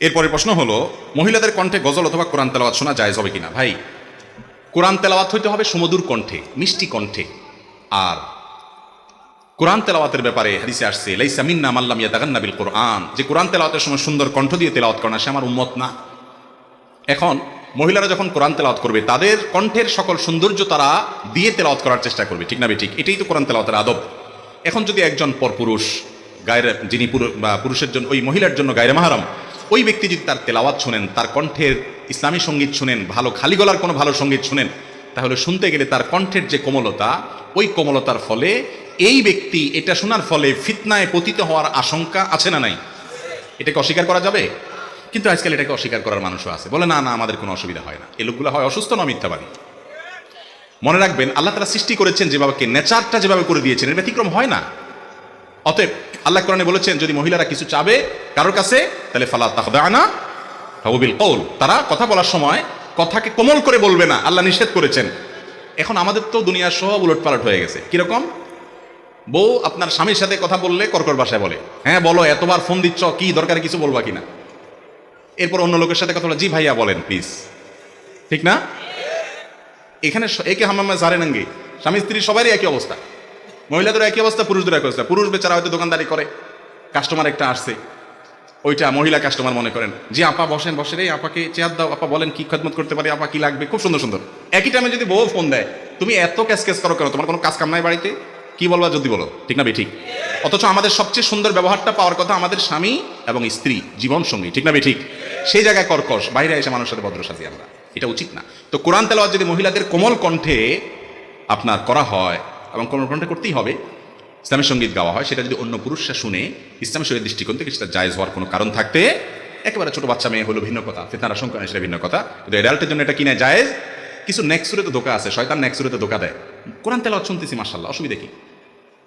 এরপরে প্রশ্ন হলো, মহিলাদের কণ্ঠে গজল অথবা কোরআন তেলাওয়াত শোনা জায়েজ হবে কিনা? ভাই, কোরআন তেলাওয়াত হইতে হবে সুমধুর কণ্ঠে, মিষ্টি কণ্ঠে। আর কোরআন তেলাওয়াতের ব্যাপারে হাদিসে আসছে, লাইসা মিন্না মান লাম ইয়াতাগান্না বিল কোরআন, যে কোরআন তেলাওয়াতের সময় সুন্দর কণ্ঠ দিয়ে তেলাওয়াত করে না, সে আমার উম্মত না। এখন মহিলারা যখন কোরআন তেলাওয়াত করবে, তাদের কণ্ঠের সকল সৌন্দর্য তারা দিয়ে তেলাওয়াত করার চেষ্টা করবে, ঠিক না ঠিক? এটাই তো কোরআন তেলাওয়াতের আদব। এখন যদি একজন পরপুরুষ গায়রে, যিনি পুরুষের জন্য, ওই মহিলার জন্য গায়রে মাহরাম, ওই ব্যক্তি যদি তার তেলাওয়াত শুনেন, তার কণ্ঠের ইসলামী সঙ্গীত শুনেন, ভালো খালি গলার কোনো ভালো সঙ্গীত শুনেন, তাহলে শুনতে গেলে তার কণ্ঠের যে কোমলতা, ওই কোমলতার ফলে এই ব্যক্তি এটা শোনার ফলে ফিতনায় পতিত হওয়ার আশঙ্কা আছে না নাই? এটাকে অস্বীকার করা যাবে? কিন্তু আজকাল এটাকে অস্বীকার করার মানুষও আছে, বলে না না আমাদের কোনো অসুবিধা হয় না। এই লোকগুলো হয় অসুস্থ না মিথ্যাবাদী। মনে রাখবেন, আল্লাহ তাআলা সৃষ্টি করেছেন যেভাবে, নেচারটা যেভাবে করে দিয়েছেন, এর ব্যতিক্রম হয় না। অতএব আল্লাহ কোরআনে বলেছেন, যদি মহিলারা কিছু চাবে কারোর কাছে, তাহলে ফালা তাখদানা বিল কওল, তারা কথা বলার সময় কথাকে কোমল করে বলবে না, আল্লাহ নিষেধ করেছেন। এখন আমাদের তো দুনিয়া সব উলটপালট হয়ে গেছে। কিরকম? বউ আপনার স্বামীর সাথে কথা বললে কর্কর ভাষায় বলে, হ্যাঁ বলো, এতবার ফোন দিচ্ছ, কি দরকারে কিছু বলবা কিনা। এরপর অন্য লোকের সাথে কথা বলে, জি ভাইয়া বলেন প্লিজ, ঠিক না? এখানে একে হামামে জারে নাঙ্গি, স্বামী স্ত্রী সবারই একই অবস্থা, মহিলাদের একই অবস্থা, পুরুষদের একই অবস্থা। পুরুষ বেচারা হয়তো দোকানদারি করে, কাস্টমার একটা আসছে, ওইটা মহিলা কাস্টমার মনে করেন, জি আপা বসেন, বসে রে, আপাকে চেয়ার দাও, আপা বলেন কি খেদমত করতে পারি, আপা কি লাগবে, খুব সুন্দর সুন্দর। একই টাইমে যদি বউ ফোন দেয়, তুমি এত ক্যাশ ক্যাশ করো কেন, তোমার কোনো কাজ কাম নাই বাড়িতে, কি বলবা যদি বলো, ঠিক না ঠিক? অথচ আমাদের সবচেয়ে সুন্দর ব্যবহারটা পাওয়ার কথা আমাদের স্বামী এবং স্ত্রী, জীবন সঙ্গী, ঠিক না ঠিক? সেই জায়গায় কর্কশ, বাইরে এসে মানুষের সাথে ভদ্র সাথী, আমরা এটা উচিত না। তো কোরআন তেলাওয়াত যদি মহিলাদের কোমল কণ্ঠে আপনার করা হয়, এবং কোমল কণ্ঠে করতেই হবে, ইসলামী সঙ্গীত গাওয়া হয়, সেটা যদি অন্য পুরুষরা শুনে, ইসলামী শরীয়তের দৃষ্টিকোণ থেকে সেটা জায়েজ হওয়ার কোনো কারণ থাকতে, একেবারে ছোট বাচ্চা মেয়ে হলো ভিন্ন কথা, ফিতনার আশঙ্কা নেই, সেটা ভিন্ন কথা। কিন্তু অ্যাডাল্টের জন্য এটা কিনা জায়েজ। কিছু নেক্সুরে তো ধোকা আছে, শয়তান নেক্সুরে তো ধোকা দেয়। কোরআন তেলাওয়াত শুনতেছি মাশাআল্লাহ, অসুবিধা কি?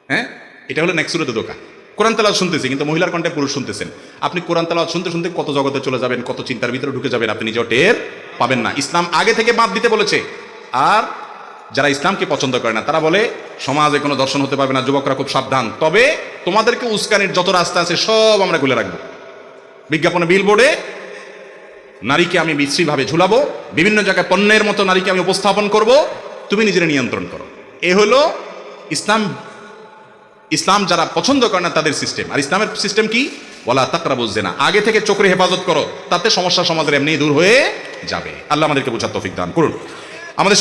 হ্যাঁ, এটা হলো নেক্সুরে তো ধোকা। কোরআন তেলাওয়াত শুনতেছি, কিন্তু মহিলার কণ্ঠে পুরুষ শুনতেছেন। আপনি কোরআন তেলাওয়াত শুনতে শুনতে কত জগতে চলে যাবেন, কত চিন্তার ভিতরে ঢুকে যাবেন, আপনি নিজেও টের পাবেন না। ইসলাম আগে থেকে বাদ দিতে বলেছে। আর যারা ইসলামকে পছন্দ করে না, তারা বলে সমাজে কোনো দর্শন হতে পারবে না, যুবকরা খুব সাবধান। তবে তোমাদেরকে উস্কানির যত রাস্তা আছে সব আমরা খুলে রাখবো। বিজ্ঞাপনে, বিলবোর্ডে নারীকে আমি বিশ্রীভাবে ঝুলাবো, বিভিন্ন জায়গায় পণ্যের মতো নারীকে আমি উপস্থাপন করব, তুমি নিজের নিয়ন্ত্রণ করো। এ হলো ইসলাম। ইসলাম যারা পছন্দ করে না তাদের সিস্টেম। আর ইসলামের সিস্টেম কি? ওয়ালা তাকরাবুজ জিনা, আগে থেকে চোখের হেফাজত করো, তাতে সমস্যা সমাজের এমনি দূর হয়ে যাবে। আল্লাহ আমাদেরকে বোঝার তৌফিক দান করুন। আমাদের